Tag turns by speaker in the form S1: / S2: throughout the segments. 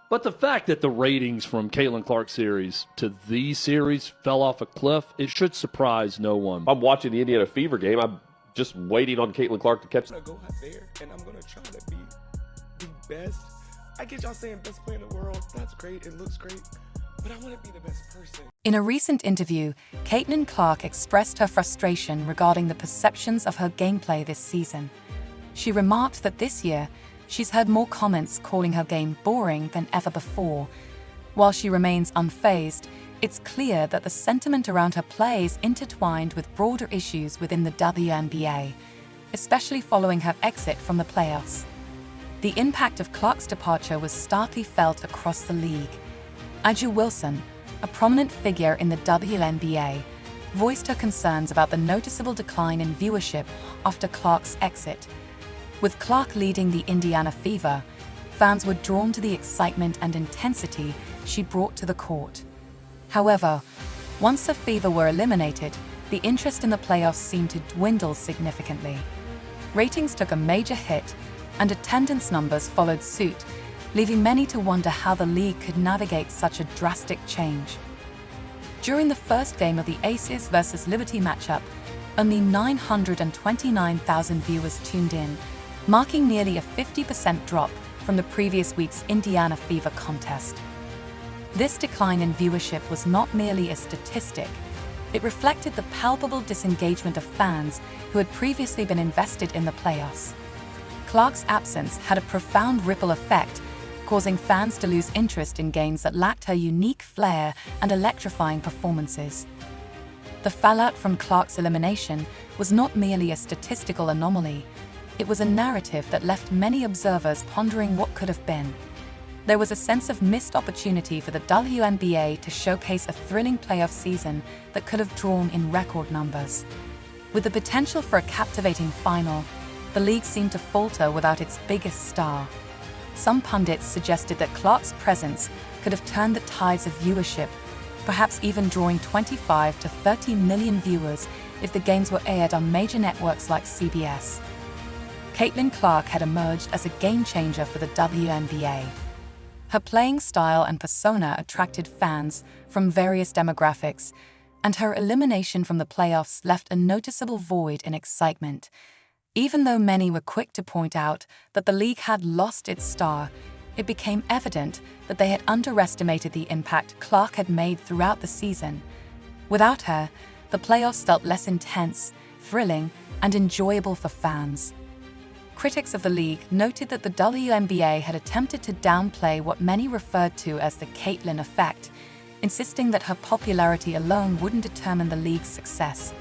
S1: But the fact that the ratings from Caitlin Clark series to these series fell off a cliff, it should surprise no one.
S2: I'm watching the Indiana Fever game. I'm just waiting on Caitlin Clark to catch.
S3: I'm going to go out there, and I'm going to try to be the best. I get y'all saying best player in the world. That's great. It looks great. But I want to be the best person.
S4: In a recent interview, Caitlin Clark expressed her frustration regarding the perceptions of her gameplay this season. She remarked that this year, she's heard more comments calling her game boring than ever before. While she remains unfazed, it's clear that the sentiment around her play is intertwined with broader issues within the WNBA, especially following her exit from the playoffs. The impact of Clark's departure was starkly felt across the league. A'ja Wilson, a prominent figure in the WNBA, voiced her concerns about the noticeable decline in viewership after Clark's exit. With Clark leading the Indiana Fever, fans were drawn to the excitement and intensity she brought to the court. However, once the Fever were eliminated, the interest in the playoffs seemed to dwindle significantly. Ratings took a major hit, and attendance numbers followed suit, leaving many to wonder how the league could navigate such a drastic change. During the first game of the Aces vs. Liberty matchup, only 929,000 viewers tuned in, marking nearly a 50% drop from the previous week's Indiana Fever contest. This decline in viewership was not merely a statistic. It reflected the palpable disengagement of fans who had previously been invested in the playoffs. Clark's absence had a profound ripple effect, causing fans to lose interest in games that lacked her unique flair and electrifying performances. The fallout from Clark's elimination was not merely a statistical anomaly. It was a narrative that left many observers pondering what could have been. There was a sense of missed opportunity for the WNBA to showcase a thrilling playoff season that could have drawn in record numbers. With the potential for a captivating final, the league seemed to falter without its biggest star. Some pundits suggested that Clark's presence could have turned the tides of viewership, perhaps even drawing 25 to 30 million viewers if the games were aired on major networks like CBS. Caitlin Clark had emerged as a game-changer for the WNBA. Her playing style and persona attracted fans from various demographics, and her elimination from the playoffs left a noticeable void in excitement. Even though many were quick to point out that the league had lost its star, it became evident that they had underestimated the impact Clark had made throughout the season. Without her, the playoffs felt less intense, thrilling, and enjoyable for fans. Critics of the league noted that the WNBA had attempted to downplay what many referred to as the Caitlin effect, insisting that her popularity alone wouldn't determine the league's success.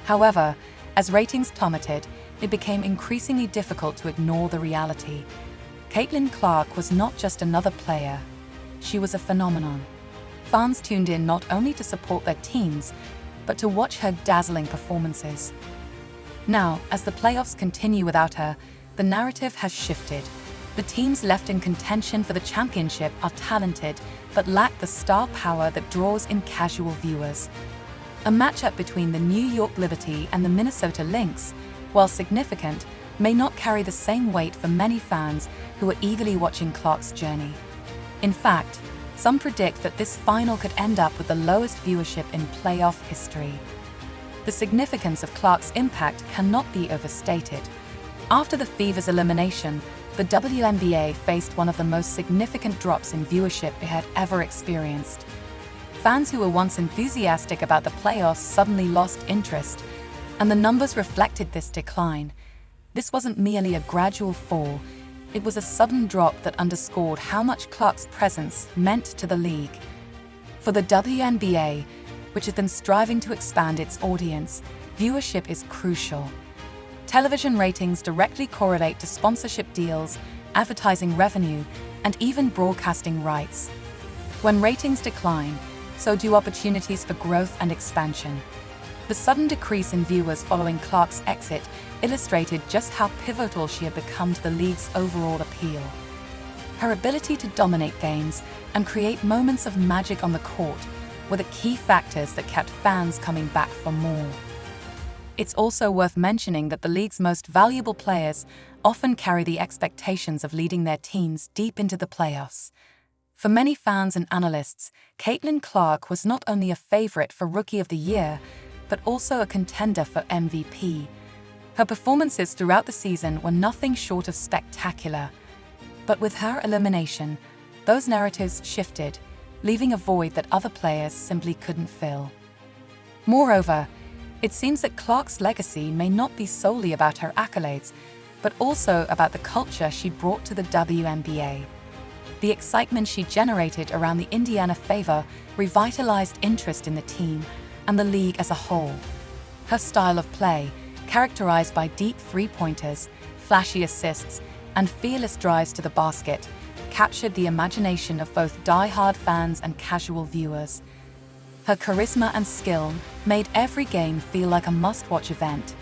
S4: However, as ratings plummeted, it became increasingly difficult to ignore the reality. Caitlin Clark was not just another player. She was a phenomenon. Fans tuned in not only to support their teams, but to watch her dazzling performances. Now, as the playoffs continue without her, the narrative has shifted. The teams left in contention for the championship are talented, but lack the star power that draws in casual viewers. A matchup between the New York Liberty and the Minnesota Lynx, while significant, may not carry the same weight for many fans who are eagerly watching Clark's journey. In fact, some predict that this final could end up with the lowest viewership in playoff history. The significance of Clark's impact cannot be overstated. After the Fever's elimination, the WNBA faced one of the most significant drops in viewership it had ever experienced. Fans who were once enthusiastic about the playoffs suddenly lost interest, and the numbers reflected this decline. This wasn't merely a gradual fall, it was a sudden drop that underscored how much Clark's presence meant to the league. For the WNBA, which has been striving to expand its audience, viewership is crucial. Television ratings directly correlate to sponsorship deals, advertising revenue, and even broadcasting rights. When ratings decline, so do opportunities for growth and expansion. The sudden decrease in viewers following Clark's exit illustrated just how pivotal she had become to the league's overall appeal. Her ability to dominate games and create moments of magic on the court were the key factors that kept fans coming back for more. It's also worth mentioning that the league's most valuable players often carry the expectations of leading their teams deep into the playoffs. For many fans and analysts, Caitlin Clark was not only a favorite for Rookie of the Year, but also a contender for MVP. Her performances throughout the season were nothing short of spectacular. But with her elimination, those narratives shifted, leaving a void that other players simply couldn't fill. Moreover, it seems that Clark's legacy may not be solely about her accolades, but also about the culture she brought to the WNBA. The excitement she generated around the Indiana Fever revitalized interest in the team and the league as a whole. Her style of play, characterized by deep three-pointers, flashy assists, and fearless drives to the basket, captured the imagination of both die-hard fans and casual viewers. Her charisma and skill made every game feel like a must-watch event.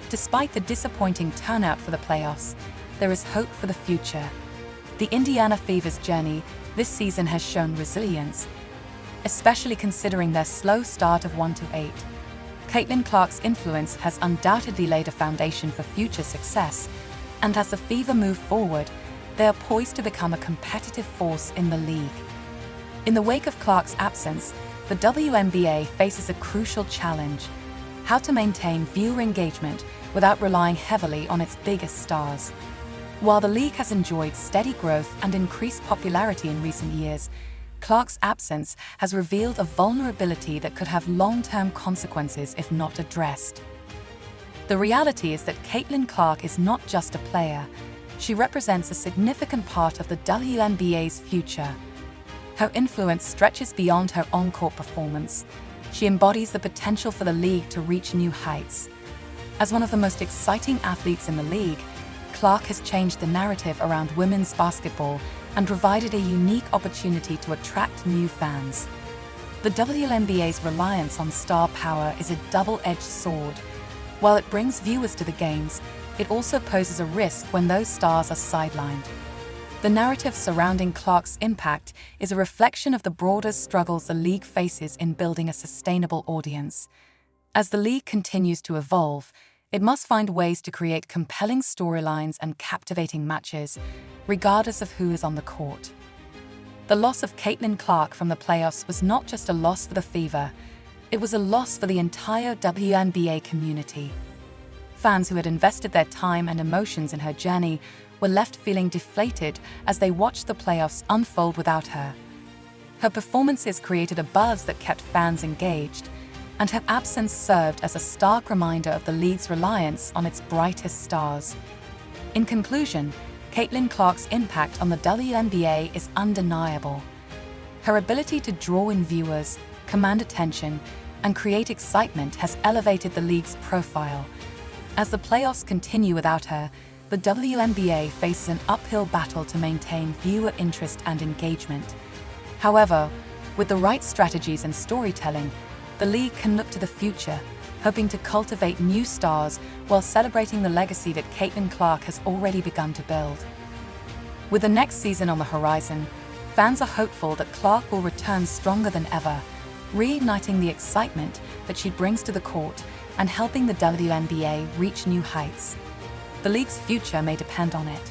S4: Despite the disappointing turnout for the playoffs, there is hope for the future. The Indiana Fever's journey this season has shown resilience, especially considering their slow start of 1-8. Caitlin Clark's influence has undoubtedly laid a foundation for future success, and as the Fever move forward, they are poised to become a competitive force in the league. In the wake of Clark's absence, the WNBA faces a crucial challenge: how to maintain viewer engagement without relying heavily on its biggest stars. While the league has enjoyed steady growth and increased popularity in recent years, Clark's absence has revealed a vulnerability that could have long-term consequences if not addressed. The reality is that Caitlin Clark is not just a player. She represents a significant part of the WNBA's future. Her influence stretches beyond her on-court performance. She embodies the potential for the league to reach new heights. As one of the most exciting athletes in the league, Clark has changed the narrative around women's basketball and provided a unique opportunity to attract new fans. The WNBA's reliance on star power is a double-edged sword. While it brings viewers to the games, it also poses a risk when those stars are sidelined. The narrative surrounding Clark's impact is a reflection of the broader struggles the league faces in building a sustainable audience. As the league continues to evolve, it must find ways to create compelling storylines and captivating matches, regardless of who is on the court. The loss of Caitlin Clark from the playoffs was not just a loss for the Fever, it was a loss for the entire WNBA community. Fans who had invested their time and emotions in her journey were left feeling deflated as they watched the playoffs unfold without her. Her performances created a buzz that kept fans engaged, and her absence served as a stark reminder of the league's reliance on its brightest stars. In conclusion, Caitlin Clark's impact on the WNBA is undeniable. Her ability to draw in viewers, command attention, and create excitement has elevated the league's profile. As the playoffs continue without her, the WNBA faces an uphill battle to maintain viewer interest and engagement. However, with the right strategies and storytelling, the league can look to the future, hoping to cultivate new stars while celebrating the legacy that Caitlin Clark has already begun to build. With the next season on the horizon, fans are hopeful that Clark will return stronger than ever, reigniting the excitement that she brings to the court and helping the WNBA reach new heights. The league's future may depend on it.